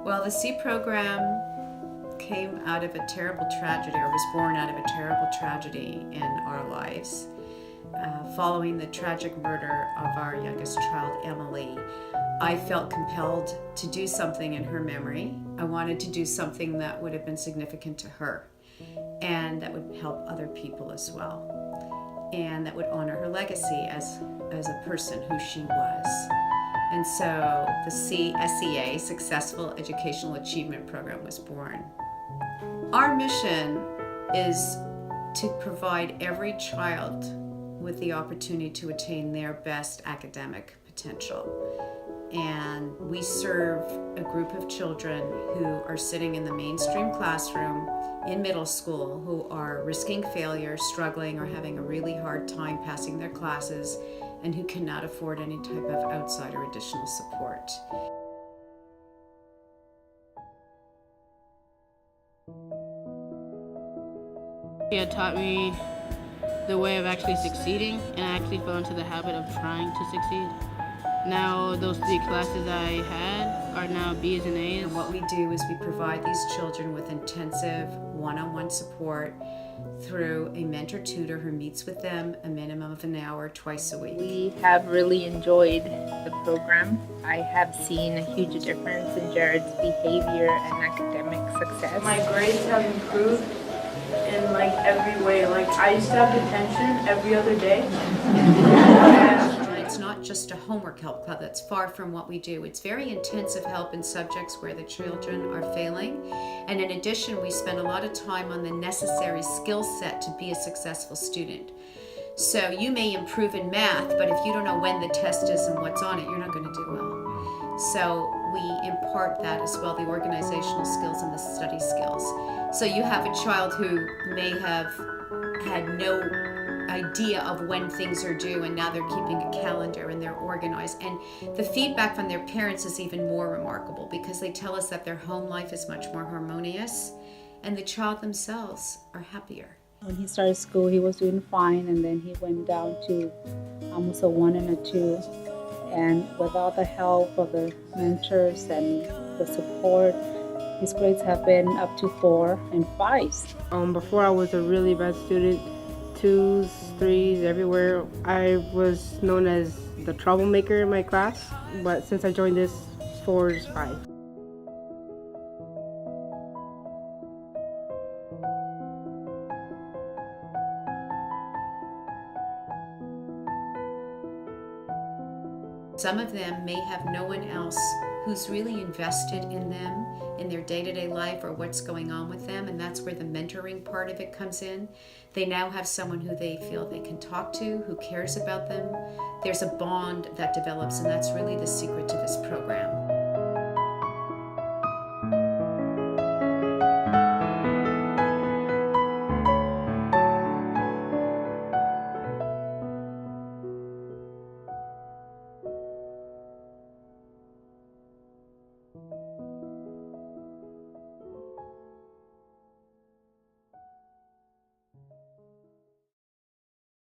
Well, the C program came out of a terrible tragedy, or was born out of a terrible tragedy in our lives. Following the tragic murder of our youngest child, Emily, I felt compelled to do something in her memory. I wanted to do something that would have been significant to her and that would help other people as well, and that would honor her legacy as a person who she was. And so the SEA, Successful Educational Achievement Program, was born. Our mission is to provide every child with the opportunity to attain their best academic potential. And we serve a group of children who are sitting in the mainstream classroom in middle school, who are risking failure, struggling, or having a really hard time passing their classes, and who cannot afford any type of outside or additional support. It taught me the way of actually succeeding, and I actually fell into the habit of trying to succeed. Now those 3 classes I had are now B's and A's. And what we do is we provide these children with intensive one-on-one support through a mentor tutor who meets with them a minimum of an hour twice a week. We have really enjoyed the program. I have seen a huge difference in Jared's behavior and academic success. My grades have improved in every way. I used to have detention every other day. It's not just a homework help club. That's far from what we do. It's very intensive help in subjects where the children are failing. And in addition, we spend a lot of time on the necessary skill set to be a successful student. So you may improve in math, but if you don't know when the test is and what's on it, you're not going to do well. So we impart that as well, the organizational skills and the study skills. So you have a child who may have had no idea of when things are due, and now they're keeping a calendar and they're organized. And the feedback from their parents is even more remarkable, because they tell us that their home life is much more harmonious and the child themselves are happier. When he started school, he was doing fine, and then he went down to almost a 1 and a 2. And with all the help of the mentors and the support, his grades have been up to 4 and 5s. Before I was a really bad student, 2s, 3s, everywhere. I was known as the troublemaker in my class, but since I joined this, 4s, 5s. Some of them may have no one else who's really invested in them, in their day-to-day life, or what's going on with them, and that's where the mentoring part of it comes in. They now have someone who they feel they can talk to, who cares about them. There's a bond that develops, and that's really the secret to this program.